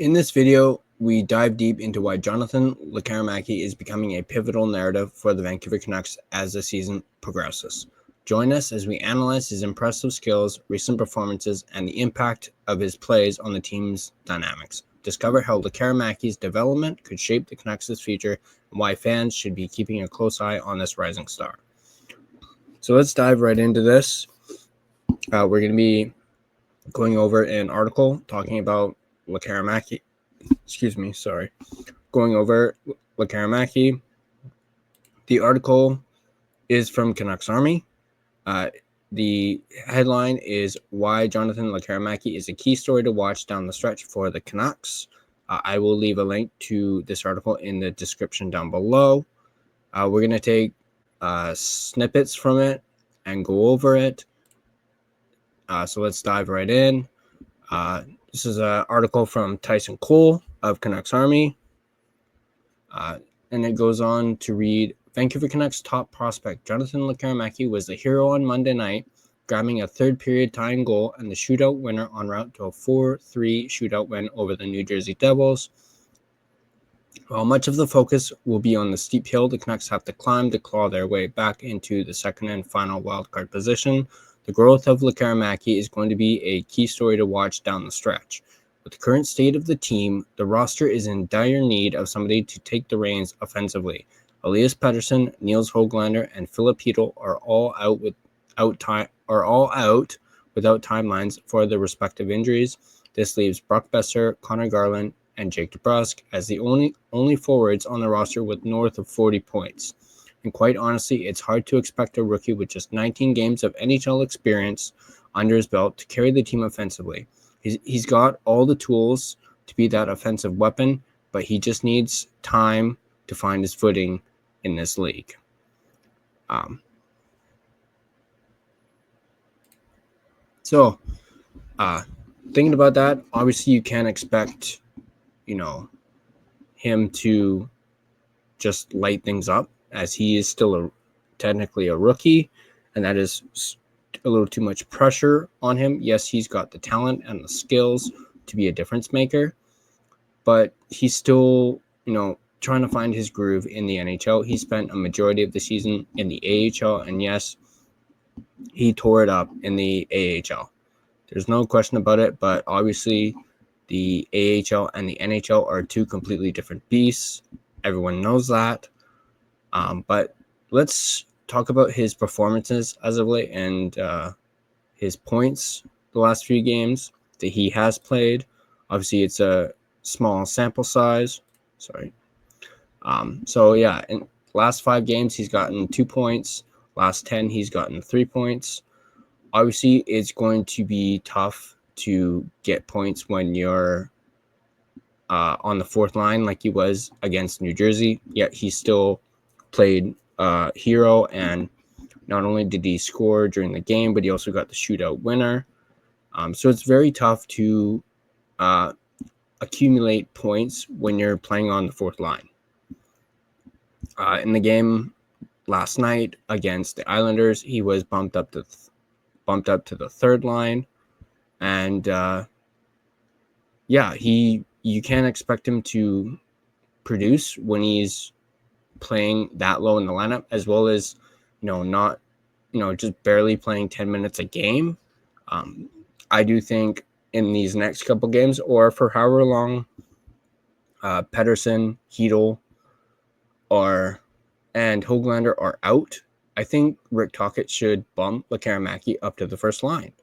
In this video, we dive deep into why Jonathan Lekkerimäki is becoming a pivotal narrative for the Vancouver Canucks as the season progresses. Join us as we analyze his impressive skills, recent performances, and the impact of his plays on the team's dynamics. Discover how Lekkerimäki's development could shape the Canucks' future and why fans should be keeping a close eye on this rising star. So let's dive right into this. We're going to be going over an article talking about Lekkerimäki. Going over Lekkerimaki. The article is from Canucks Army. The headline is Why Jonathan Lekkerimäki is a Key Story to Watch Down the Stretch for the Canucks. I will leave a link to this article in the description down below. We're going to take snippets from it and go over it. So let's dive right in. This is an article from Tyson Cole of Canucks Army. And it goes on to read, Vancouver Canucks top prospect Jonathan Lekkerimäki was the hero on Monday night, grabbing a third-period tying goal and the shootout winner en route to a 4-3 shootout win over the New Jersey Devils. While much of the focus will be on the steep hill the Canucks have to climb to claw their way back into the second and final wildcard position, the growth of Lekkerimaki is going to be a key story to watch down the stretch. With the current state of the team, the roster is in dire need of somebody to take the reins offensively. Elias Pettersson, Niels Höglander, and Filip Chytil are all out without timelines for their respective injuries. This leaves Brock Besser, Connor Garland, and Jake DeBrusk as the only forwards on the roster with north of 40 points. And quite honestly, it's hard to expect a rookie with just 19 games of NHL experience under his belt to carry the team offensively. He's got all the tools to be that offensive weapon, but he just needs time to find his footing in this league. Thinking about that, obviously you can't expect, him to just light things up, as he is still technically a rookie, and that is a little too much pressure on him. Yes, he's got the talent and the skills to be a difference maker, but he's still, trying to find his groove in the NHL. He spent a majority of the season in the AHL, and yes, he tore it up in the AHL. There's no question about it, but obviously the AHL and the NHL are two completely different beasts. Everyone knows that. But let's talk about his performances as of late and his points the last few games that he has played. Obviously, it's a small sample size. In last 5 games, he's gotten 2 points. Last 10, he's gotten 3 points. Obviously, it's going to be tough to get points when you're on the fourth line like he was against New Jersey, yet he still played hero, and not only did he score during the game, but he also got the shootout winner. So it's very tough to accumulate points when you're playing on the fourth line. In the game last night against the Islanders, he was bumped up to the third line, and you can't expect him to produce when he's playing that low in the lineup, as well as not just barely playing 10 minutes a game. I do think in these next couple games, or for however long Pettersson, Chytil, and Höglander are out, I think Rick Tocchet should bump Lekkerimaki up to the first line.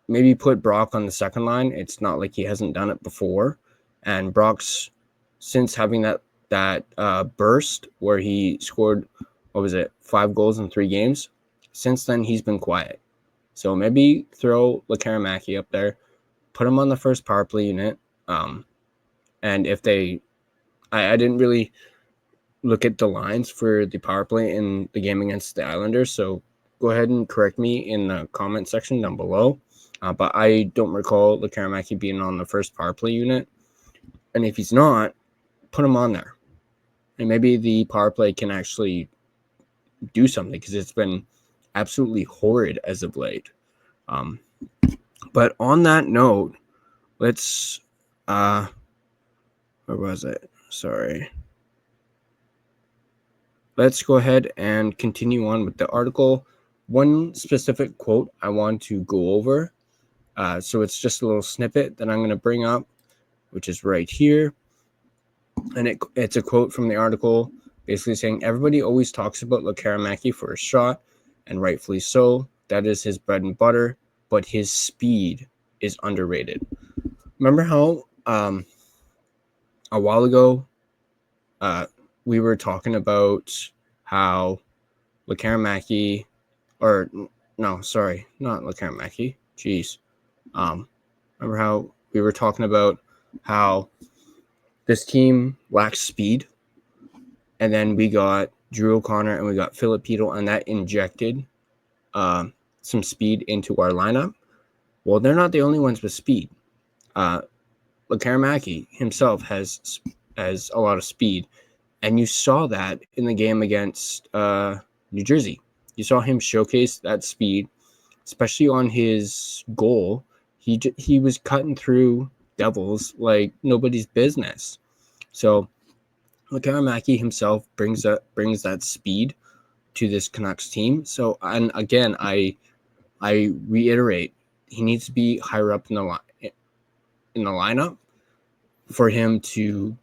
Maybe put Brock on the second line. It's not like he hasn't done it before. And Brock's, since having that burst where he scored, 5 goals in 3 games, since then he's been quiet. So maybe throw Lekkerimaki up there, put him on the first power play unit. And if I didn't really look at the lines for the power play in the game against the Islanders, so go ahead and correct me in the comment section down below. But I don't recall Lekkerimaki being on the first power play unit. And if he's not, put him on there. And maybe the power play can actually do something, because it's been absolutely horrid as of late. But on that note, let's Where was it? Sorry. Let's go ahead and continue on with the article. One specific quote I want to go over. So it's just a little snippet that I'm going to bring up, which is right here. And it's a quote from the article basically saying, everybody always talks about Lekkerimaki for a shot, and rightfully so. That is his bread and butter, but his speed is underrated. Remember how a while ago we were talking about how Lekkerimaki, or no, sorry, not Lekkerimaki. Jeez. Remember how we were talking about how this team lacks speed, and then we got Drew O'Connor and we got Filipino, and that injected some speed into our lineup. Well, they're not the only ones with speed. Lekkerimaki himself has a lot of speed, and you saw that in the game against New Jersey. You saw him showcase that speed, especially on his goal. He was cutting through Devils like nobody's business. So Lekkerimaki himself brings that speed to this Canucks team. So, and again, I reiterate, he needs to be higher up in the lineup for him to,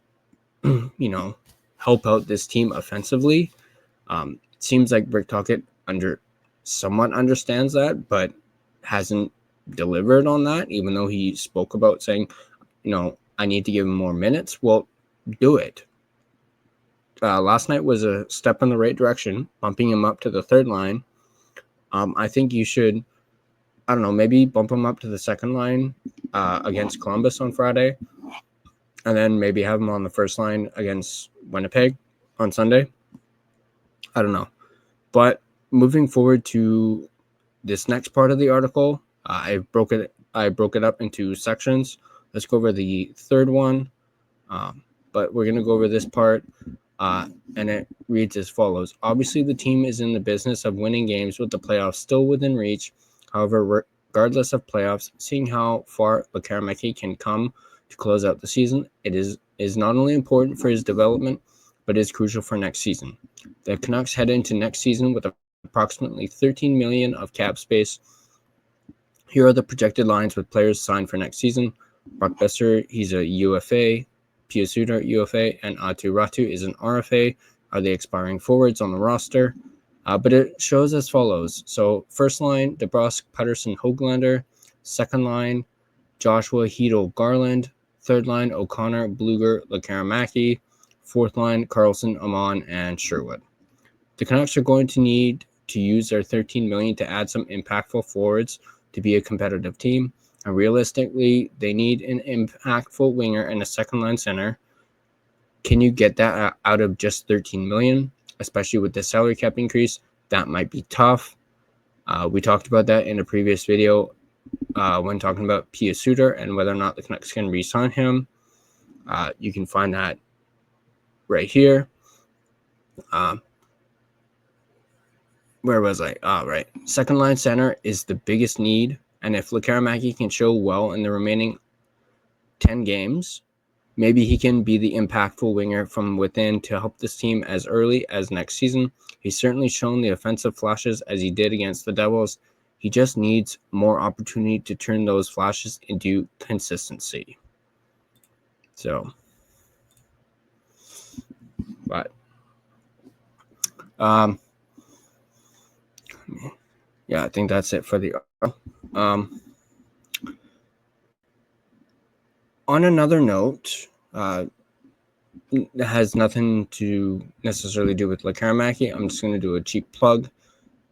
help out this team offensively. It seems like Rick Tocchet somewhat understands that, but hasn't delivered on that, even though he spoke about saying, I need to give him more minutes. Well, do it. Last night was a step in the right direction, bumping him up to the third line. I think you should, I don't know, maybe bump him up to the second line against Columbus on Friday, and then maybe have him on the first line against Winnipeg on Sunday. I don't know. But moving forward to this next part of the article, I broke it up into sections. Let's go over the third one. But we're going to go over this part, and it reads as follows. Obviously, the team is in the business of winning games with the playoffs still within reach. However, regardless of playoffs, seeing how far Lekkerimaki can come to close out the season, it is not only important for his development, but is crucial for next season. The Canucks head into next season with approximately $13 million of cap space. Here are the projected lines with players signed for next season. Brock Besser, he's a UFA. Pia Suter, UFA, and Atu Ratu is an RFA, are the expiring forwards on the roster. But it shows as follows. So first line, DeBrusk, Pettersson, Höglander. Second line, Joshua, Hedel, Garland. Third line, O'Connor, Bluger, Lekkerimaki. Fourth line, Carlson, Amon, and Sherwood. The Canucks are going to need to use their $13 million to add some impactful forwards to be a competitive team. And realistically, they need an impactful winger and a second-line center. Can you get that out of just $13 million, especially with the salary cap increase? That might be tough. We talked about that in a previous video when talking about Pia Suter and whether or not the Canucks can re-sign him. You can find that right here. Where was I? Right. Second line center is the biggest need. And if Lekkerimaki can show well in the remaining 10 games, maybe he can be the impactful winger from within to help this team as early as next season. He's certainly shown the offensive flashes as he did against the Devils. He just needs more opportunity to turn those flashes into consistency. So, but, yeah, I think that's it for the on another note, it has nothing to necessarily do with Lekkerimaki. I'm just going to do a cheap plug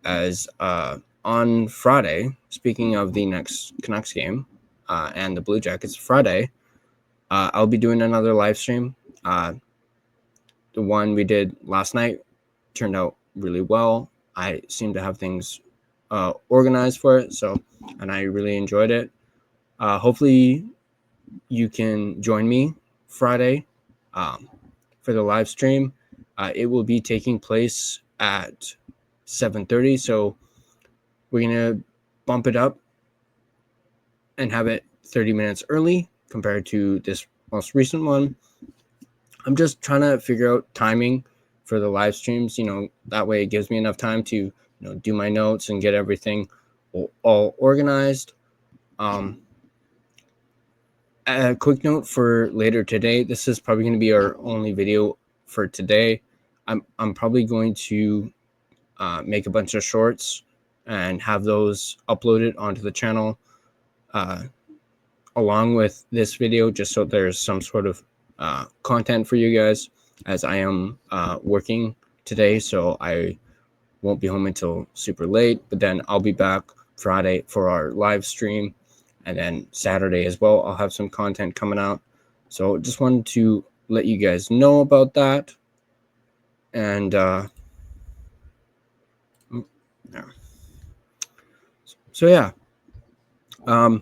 as on Friday, speaking of the next Canucks game and the Blue Jackets, Friday, I'll be doing another live stream. The one we did last night turned out really well. I seem to have things organized for it, and I really enjoyed it. Hopefully you can join me Friday for the live stream. It will be taking place at 7:30, so we're going to bump it up and have it 30 minutes early. compared to this most recent one. I'm just trying to figure out timing for the live streams. That way it gives me enough time to do my notes and get everything all organized. A quick note for later today. This is probably going to be our only video for today. I'm probably going to make a bunch of shorts and have those uploaded onto the channel along with this video, just so there's some sort of content for you guys, as I am working today, so I won't be home until super late. But then I'll be back Friday for our live stream, and then Saturday as well I'll have some content coming out. So just wanted to let you guys know about that. And so yeah, so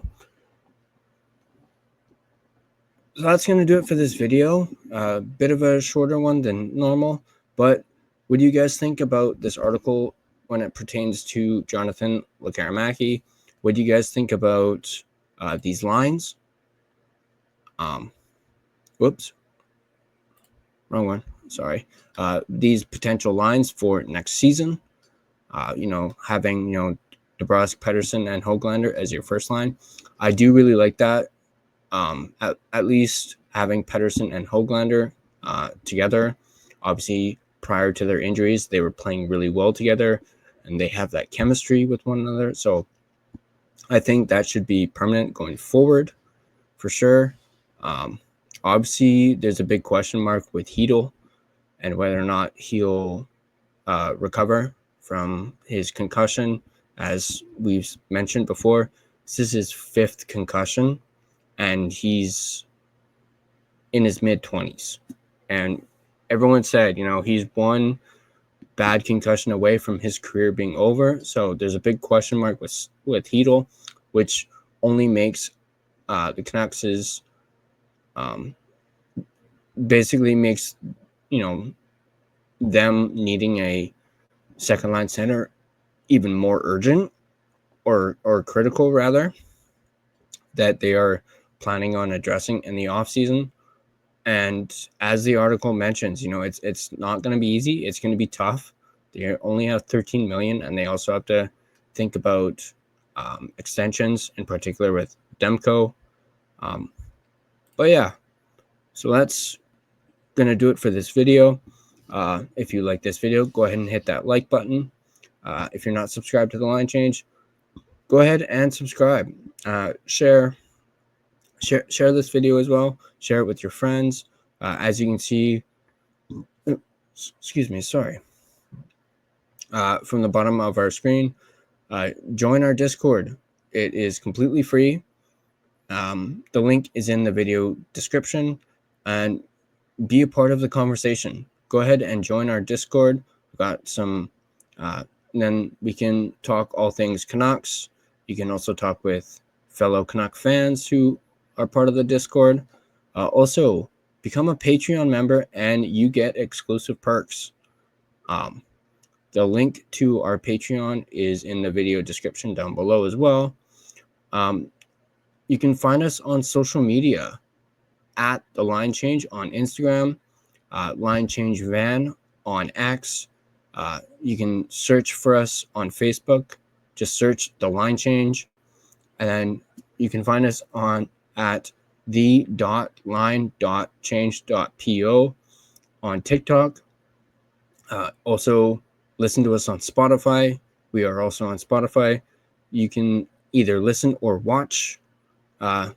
that's going to do it for this video. A bit of a shorter one than normal, but what do you guys think about this article when it pertains to Jonathan Lekkerimäki? What do you guys think about these lines? Whoops, wrong one. Sorry. These potential lines for next season. Having DeBrusk, Pettersson, and Höglander as your first line. I do really like that. At least having Pettersson and Höglander together. Obviously, prior to their injuries, they were playing really well together, and they have that chemistry with one another. So I think that should be permanent going forward, for sure. Obviously, there's a big question mark with Hedl and whether or not he'll recover from his concussion. As we've mentioned before, this is his 5th concussion, and he's in his mid-20s. And everyone said, he's one bad concussion away from his career being over. So there's a big question mark with Hedl, which only makes the Canucks basically makes them needing a second line center even more urgent or critical, rather, that they are planning on addressing in the offseason. And as the article mentions, it's not going to be easy. It's going to be tough. They only have $13 million, and they also have to think about extensions, in particular with Demko. But yeah, so that's going to do it for this video. If you like this video, go ahead and hit that like button. If you're not subscribed to The Line Change, go ahead and subscribe. Share this video as well. Share it with your friends. As you can see, excuse me, sorry. From the bottom of our screen, join our Discord. It is completely free. The link is in the video description, and be a part of the conversation. Go ahead and join our Discord. We've got some, then we can talk all things Canucks. You can also talk with fellow Canuck fans who are part of the Discord. Also, become a Patreon member and you get exclusive perks. The link to our Patreon is in the video description down below as well. You can find us on social media at The Line Change on Instagram, Line Change Van on X. You can search for us on Facebook. Just search The Line Change. And then you can find us at the.line.change.po on TikTok. Also, listen to us on Spotify. We are also on Spotify. You can either listen or watch the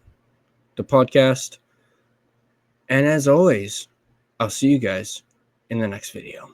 podcast. And as always, I'll see you guys in the next video.